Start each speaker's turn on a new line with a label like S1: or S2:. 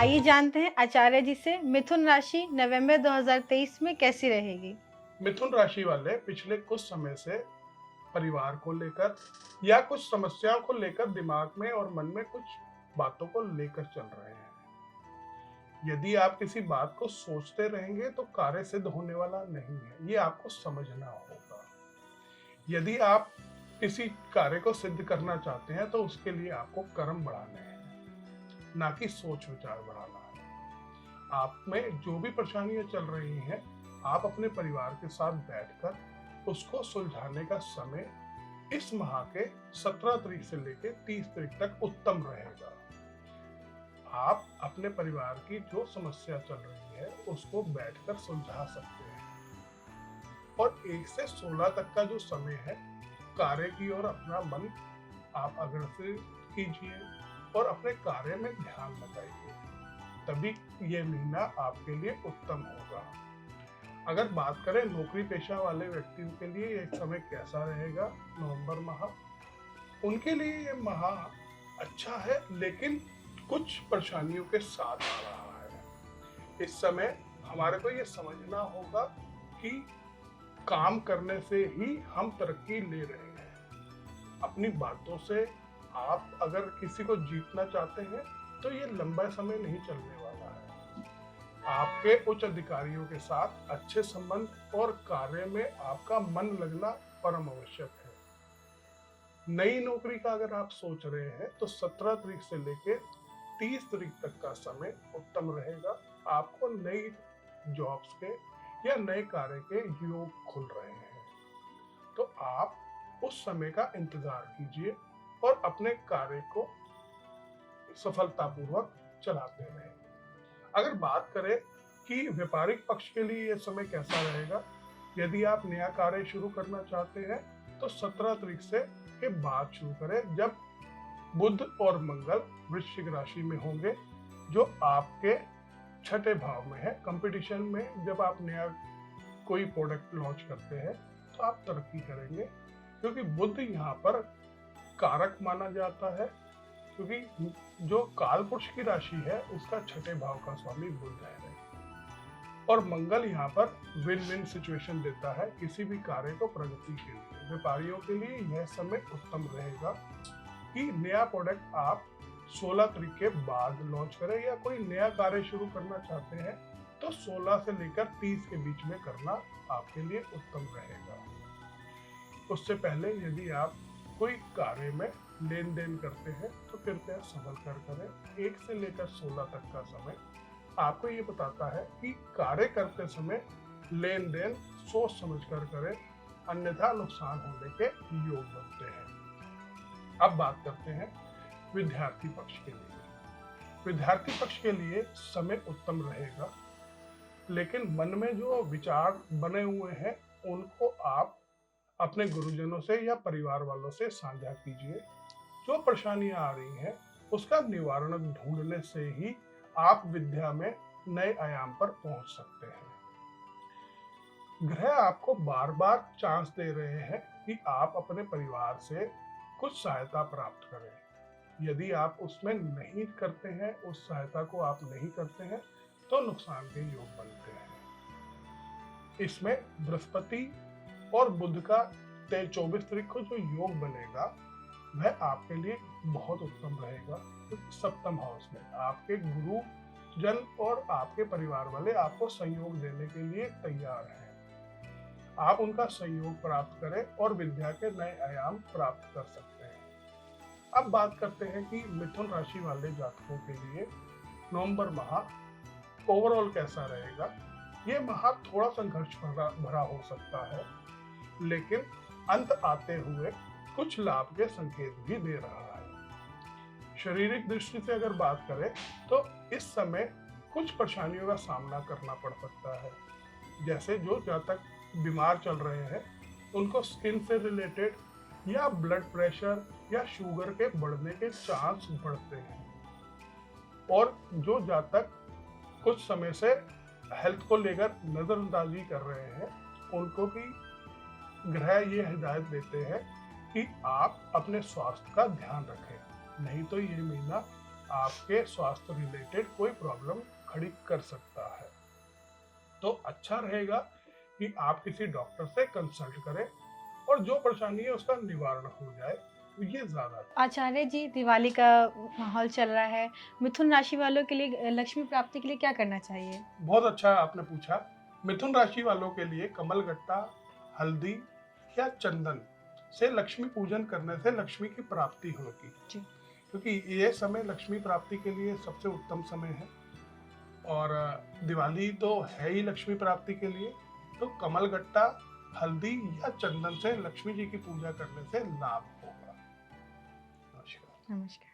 S1: आइए जानते हैं आचार्य जी से मिथुन राशि नवंबर 2023 में कैसी रहेगी।
S2: मिथुन राशि वाले पिछले कुछ समय से परिवार को लेकर या कुछ समस्याओं को लेकर दिमाग में और मन में कुछ बातों को लेकर चल रहे हैं। यदि आप किसी बात को सोचते रहेंगे तो कार्य सिद्ध होने वाला नहीं है, ये आपको समझना होगा। यदि आप किसी कार्य को सिद्ध करना चाहते हैं तो उसके लिए आपको कर्म बढ़ाने हैं, ना कि सोच विचार बढ़ाना है। आप में जो भी परेशानियां चल रही हैं, आप अपने परिवार के साथ बैठकर उसको सुलझाने का समय इस माह के 17 तारीख से लेकर 30 तारीख तक उत्तम रहेगा। आप अपने परिवार की जो समस्या चल रही है उसको बैठकर सुलझा सकते हैं और 1 से 16 तक का जो समय है, कार्य की ओर अपना मन आप अग्रसर कीजिए और अपने कार्य में ध्यान लगाइए, तभी ये महीना आपके लिए उत्तम होगा। अगर बात करें नौकरी पेशा वाले व्यक्तियों के लिए ये समय कैसा रहेगा नवंबर माह, उनके लिए ये माह अच्छा है, लेकिन कुछ परेशानियों के साथ आ रहा है। इस समय हमारे को ये समझना होगा कि काम करने से ही हम तरक्की ले रहे हैं। अपनी बातों से आप अगर किसी को जीतना चाहते हैं तो ये लंबा समय नहीं चलने वाला है। आपके उच्च अधिकारियों के साथ अच्छे संबंध और कार्य में आपका मन लगना परम आवश्यक है। नई नौकरी का अगर आप सोच रहे हैं तो 17 तारीख से लेकर 30 तारीख तक का समय उत्तम रहेगा। आपको नई जॉब्स के या नए कार्य के योग खुल रहे हैं, तो आप उस समय का इंतजार कीजिए और अपने कार्य को सफलतापूर्वक चलाते रहें। अगर बात करें कि व्यापारिक पक्ष के लिए यह समय कैसा रहेगा, यदि आप नया कार्य शुरू करना चाहते हैं तो 17 तारीख से के बाद शुरू करें, जब बुध और मंगल वृश्चिक राशि में होंगे, जो आपके छठे भाव में है। कंपटीशन में जब आप नया कोई प्रोडक्ट लॉन्च करते हैं तो आप तरक्की करेंगे, क्योंकि बुध यहाँ पर कारक माना जाता है, क्योंकि जो काल पुरुष की राशि है उसका छठे भाव का स्वामी बुध है और मंगल यहाँ पर विन विन सिचुएशन देता है किसी भी कार्य को प्रगति के लिए। व्यापारियों के लिए यह समय उत्तम रहेगा कि नया प्रोडक्ट आप 16 तारीख के बाद लॉन्च करें, या कोई नया कार्य शुरू करना चाहते हैं तो 16 से लेकर 30 के बीच में करना आपके लिए उत्तम रहेगा। उससे पहले यदि आप कोई कार्य में लेन देन करते हैं तो कृपया संभल कर करें। 1 से लेकर 16 तक का समय आपको ये बताता है कि कार्य करते समय लेन देन सोच समझ कर करें, अन्यथा नुकसान होने के योग बनते हैं। अब बात करते हैं विद्यार्थी पक्ष के लिए। विद्यार्थी पक्ष के लिए समय उत्तम रहेगा, लेकिन मन में जो विचार बने हुए हैं उनको आप अपने गुरुजनों से या परिवार वालों से साझा कीजिए। जो परेशानियां आ रही हैं उसका निवारण ढूंढने से ही आप विद्या में नए आयाम पर पहुंच सकते हैं। ग्रह आपको बार बार चांस दे रहे हैं कि आप अपने परिवार से कुछ सहायता प्राप्त करें। यदि आप उसमें नहीं करते हैं, उस सहायता को आप नहीं करते हैं, तो नुकसान के योग बनते हैं। इसमें बृहस्पति और बुध का 24 तारीख को जो योग बनेगा वह आपके लिए बहुत उत्तम रहेगा, क्योंकि सप्तम हाउस में आपके गुरु जन और आपके परिवार वाले आपको सहयोग देने के लिए तैयार हैं। आप उनका सहयोग प्राप्त करें और विद्या के नए आयाम प्राप्त कर सकते हैं। अब बात करते हैं कि मिथुन राशि वाले जातकों के लिए नवंबर माह ओवरऑल कैसा रहेगा। ये माह थोड़ा संघर्ष भरा हो सकता है, लेकिन अंत आते हुए कुछ लाभ के संकेत भी दे रहा है। शारीरिक दृष्टि से अगर बात करें तो इस समय कुछ परेशानियों का सामना करना पड़ सकता है। जैसे जो जातक बीमार चल रहे हैं उनको स्किन से रिलेटेड या ब्लड प्रेशर या शुगर के बढ़ने के चांस बढ़ते हैं, और जो जातक कुछ समय से हेल्थ को लेकर नजरअंदाजी कर रहे हैं उनको भी ग्रह ये हिदायत देते हैं कि आप अपने स्वास्थ्य का ध्यान रखें, नहीं तो ये महीना आपके स्वास्थ्य रिलेटेड कोई प्रॉब्लम खड़ी कर सकता है। तो अच्छा रहेगा कि आप किसी डॉक्टर से कंसल्ट करें और जो परेशानी है उसका निवारण हो जाए, तो ये ज़्यादा।
S1: आचार्य जी, दिवाली का माहौल चल रहा है, मिथुन राशि वालों के लिए लक्ष्मी प्राप्ति के लिए क्या करना चाहिए?
S2: बहुत अच्छा आपने पूछा। मिथुन राशि वालों के लिए कमलगट्टा, हल्दी या चंदन से लक्ष्मी पूजन करने से लक्ष्मी की प्राप्ति होगी,
S1: जी।
S2: क्योंकि ये समय लक्ष्मी प्राप्ति के लिए सबसे उत्तम समय है। और दिवाली तो है ही लक्ष्मी प्राप्ति के लिए, तो कमलगट्टा, हल्दी या चंदन से लक्ष्मी जी की पूजा करने से लाभ होगा। नमस्कार।
S1: नमस्कार।